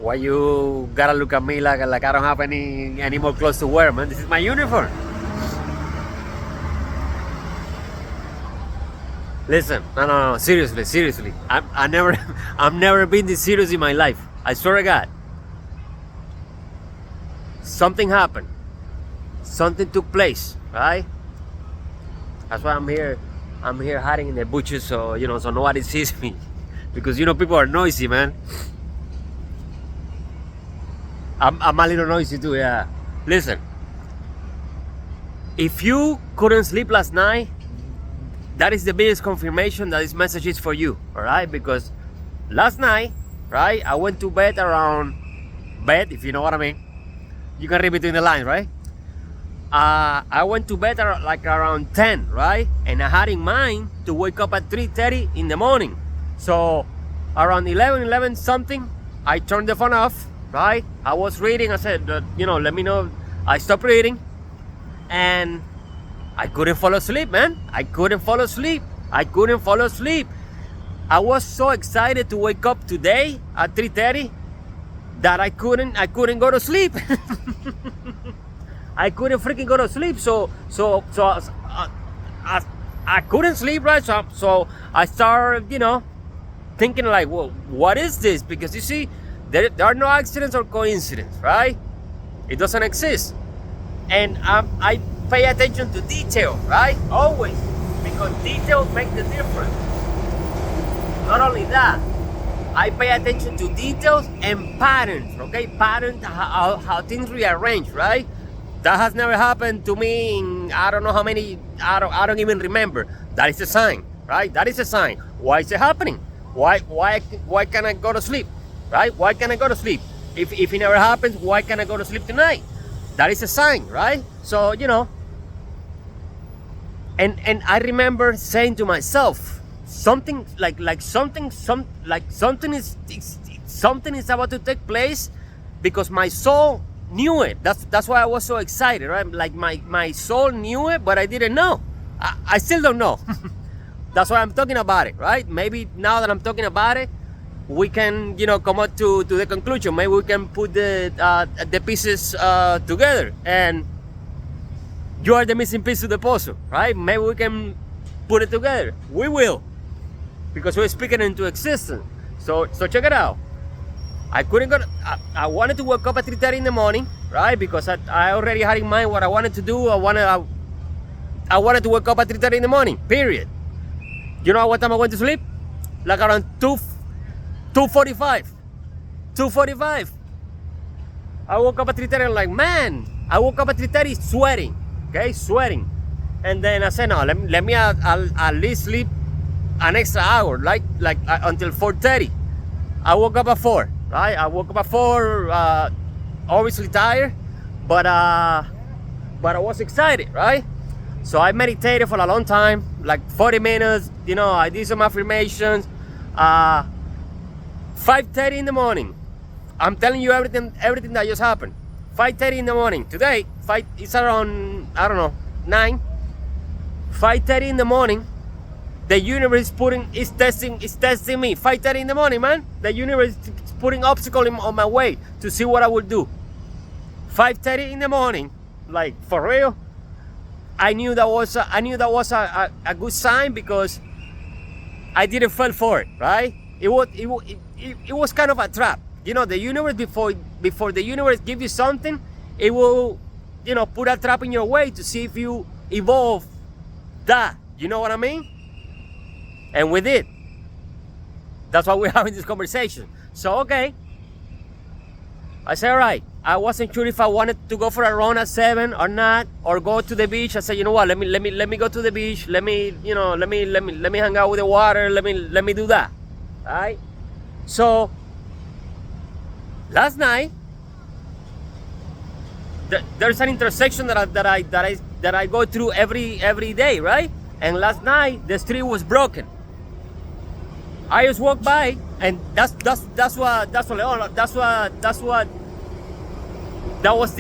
Why you gotta look at me like I don't have any more clothes to wear, man? This is my uniform. Listen, no, seriously. I never, I've never been this serious in my life. I swear to God. Something happened. Something took place, right? That's why I'm here. I'm here hiding in the bushes, so so nobody sees me, because people are noisy, man. I'm a little noisy too, yeah. Listen, if you couldn't sleep last night, that is the biggest confirmation that this message is for you, all right? Because last night, right, I went to bed around if you know what I mean. You can read between the lines, right? I went to bed like around 10, right? And I had in mind to wake up at 3:30 in the morning. So around 11 something, I turned the phone off, right? I was reading. I said, let me know. I stopped reading, and I couldn't fall asleep, man. I couldn't fall asleep. I was so excited to wake up today at 3:30 that I couldn't go to sleep. I couldn't freaking go to sleep. So I couldn't sleep, right? So I started, thinking like, well, what is this? Because you see, there are no accidents or coincidence, right? It doesn't exist. And I pay attention to detail, right? Always, because details make the difference. Not only that, I pay attention to details and patterns, okay? Patterns, how things rearrange, right? That has never happened to me in I don't know how many, I don't even remember. That is a sign, right? That is a sign. Why is it happening? Why can't I go to sleep, right? Why can't I go to sleep? If it never happens, why can't I go to sleep tonight? That is a sign, right? So, and I remember saying to myself, something is about to take place, because my soul knew it. That's why I was so excited, right? Like my soul knew it, but I didn't know. I still don't know. That's why I'm talking about it, right? Maybe now that I'm talking about it, we can, come up to the conclusion. Maybe we can put the pieces together, and you are the missing piece of the puzzle, right? Maybe we can put it together. We will, because we're speaking into existence. So check it out. I couldn't go. I wanted to wake up at 3:30 in the morning, right? Because I already had in mind what I wanted to do. I wanted to wake up at 3:30 in the morning. Period. You know what time I went to sleep? Like around 2:45. 2:45. I woke up at 3:30. I'm like, man. I woke up at 3:30 sweating. Okay, sweating. And then I said, no, let me at least sleep an extra hour, like until 4:30. I woke up at 4. Right? I woke up at 4, obviously tired, but I was excited, right? So I meditated for a long time, like 40 minutes. I did some affirmations. 5:30 in the morning. I'm telling you everything that just happened. 5:30 in the morning. Today, it's around, I don't know, 9. 5:30 in the morning. The universe is testing me. 5:30 in the morning, man. The universe is putting obstacles on my way to see what I will do. 5:30 in the morning, like for real. I knew that was a good sign, because I didn't fall for it, right? It was kind of a trap. The universe, before the universe gives you something, it will put a trap in your way to see if you evolve that. You know what I mean? And we did. That's why we're having this conversation. So, okay. I said, all right. I wasn't sure if I wanted to go for a run at 7 or not, or go to the beach. I said, you know what? Let me go to the beach. Let me hang out with the water. Let me do that. All right. So, last night, there's an intersection that I go through every day, right? And last night the street was broken. I just walked by, and that was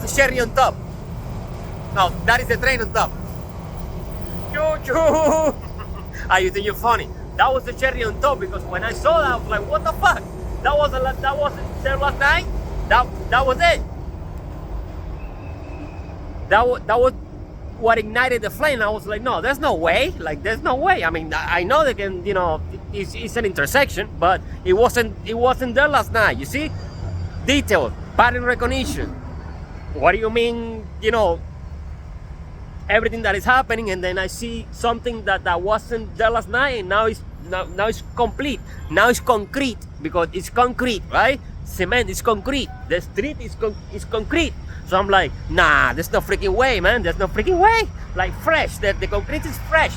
the cherry on top. No, that is the train on top. Choo-choo! You think you're funny? That was the cherry on top, because when I saw that, I was like, what the fuck? That wasn't there last night. That was it. That was what ignited the flame. I was like, no, there's no way. Like, there's no way. I mean, I know they can, it's an intersection, but it wasn't there last night. You see, detail, pattern recognition. What do you mean? Everything that is happening, and then I see something that wasn't there last night, and now it's complete. Now it's concrete, because it's concrete, right? Cement is concrete. The street is concrete. So I'm like, nah, there's no freaking way, man. There's no freaking way. Like, fresh. The concrete is fresh.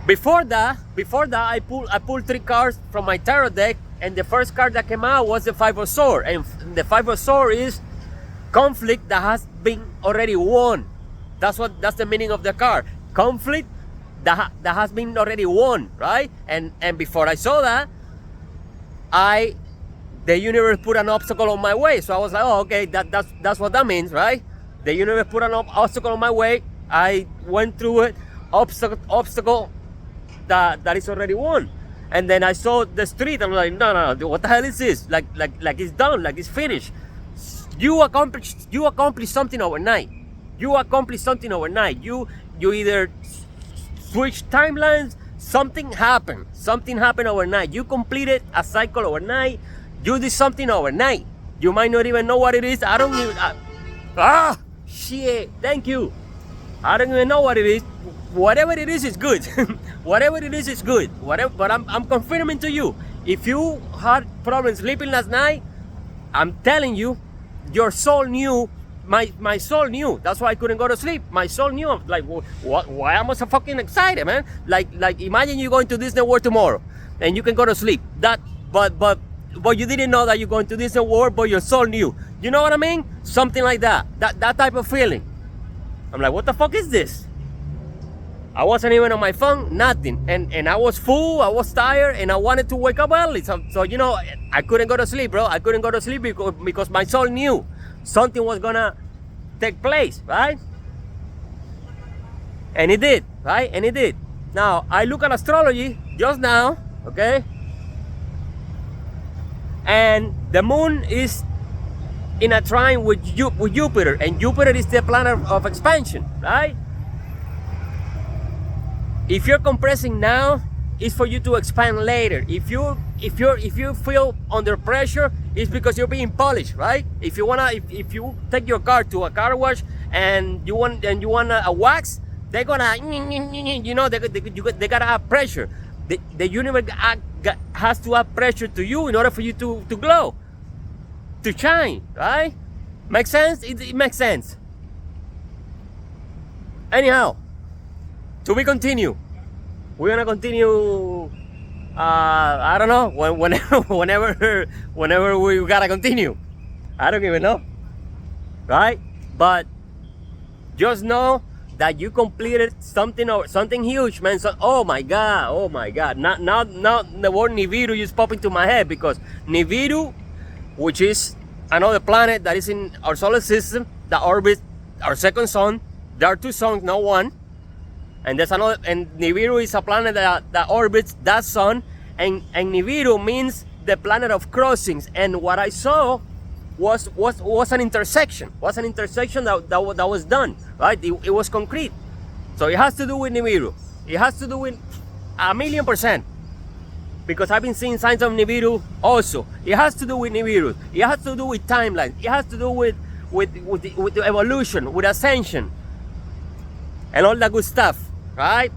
Before that, I pulled 3 cards from my tarot deck, and the first card that came out was the 5 of Swords. And the 5 of Swords is conflict that has been already won. That's the meaning of the card. Conflict that has been already won, right? And before I saw that, the universe put an obstacle on my way. So I was like, oh, okay, that's what that means, right? The universe put an obstacle on my way. I went through it. Obstacle that is already won. And then I saw the street. I'm like, no, what the hell is this? Like it's done, like it's finished. You accomplished something overnight. You either switch timelines. Something happened overnight. You completed a cycle overnight. You did something overnight. You might not even know what it is. Shit. Thank you. I don't even know what it is. Whatever it is good. Whatever it is good. But I'm confirming to you. If you had problems sleeping last night, I'm telling you, your soul knew. My soul knew. That's why I couldn't go to sleep. My soul knew. I'm like, what? Why am I so fucking excited, man? Like imagine you going to Disney World tomorrow, and you can go to sleep. But you didn't know that you're going to Disney World, but your soul knew. You know what I mean? Something like that. That type of feeling. I'm like, what the fuck is this? I wasn't even on my phone, nothing. And I was full, I was tired, and I wanted to wake up early. So I couldn't go to sleep, bro. I couldn't go to sleep because my soul knew something was gonna take place, right? And it did, right? And it did. Now, I look at astrology just now, okay? And the moon is in a trine with Jupiter, and Jupiter is the planet of expansion, right? If you're compressing now, it's for you to expand later. If you feel under pressure, it's because you're being polished, right? If you take your car to a car wash and you want a wax, they're gonna, they gotta have pressure. The universe has to add pressure to you in order for you to glow, to shine, right? Makes sense? It makes sense. Anyhow, to be continued. We're gonna continue. I don't know whenever we gotta continue. I don't even know, right? But just know that you completed something huge, man. So, oh my god. Now the word Nibiru just popped into my head, because Nibiru, which is another planet that is in our solar system that orbits our second sun. There are 2 suns, not one. And there's another, and Nibiru is a planet that orbits that sun, and Nibiru means the planet of crossings. And what I saw was an intersection. That was done, right? It was concrete. So it has to do with Nibiru. It has to do with 1,000,000%. Because I've been seeing signs of Nibiru also. It has to do with Nibiru. It has to do with timelines. It has to do with the evolution, with ascension, and all that good stuff, right?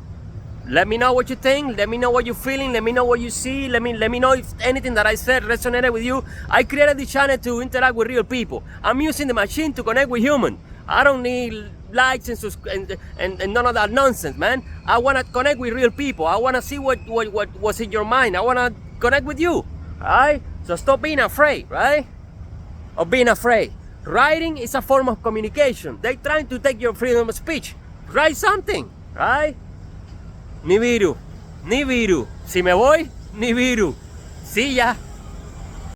Let me know what you think. Let me know what you're feeling. Let me know what you see. Let me know if anything that I said resonated with you. I created this channel to interact with real people. I'm using the machine to connect with humans. I don't need likes and none of that nonsense, man. I want to connect with real people. I want to see what was in your mind. I want to connect with you, right? So stop being afraid, right? Of being afraid. Writing is a form of communication. They're trying to take your freedom of speech. Write something, right? Nibiru. Si me voy, Nibiru. Sí, ya.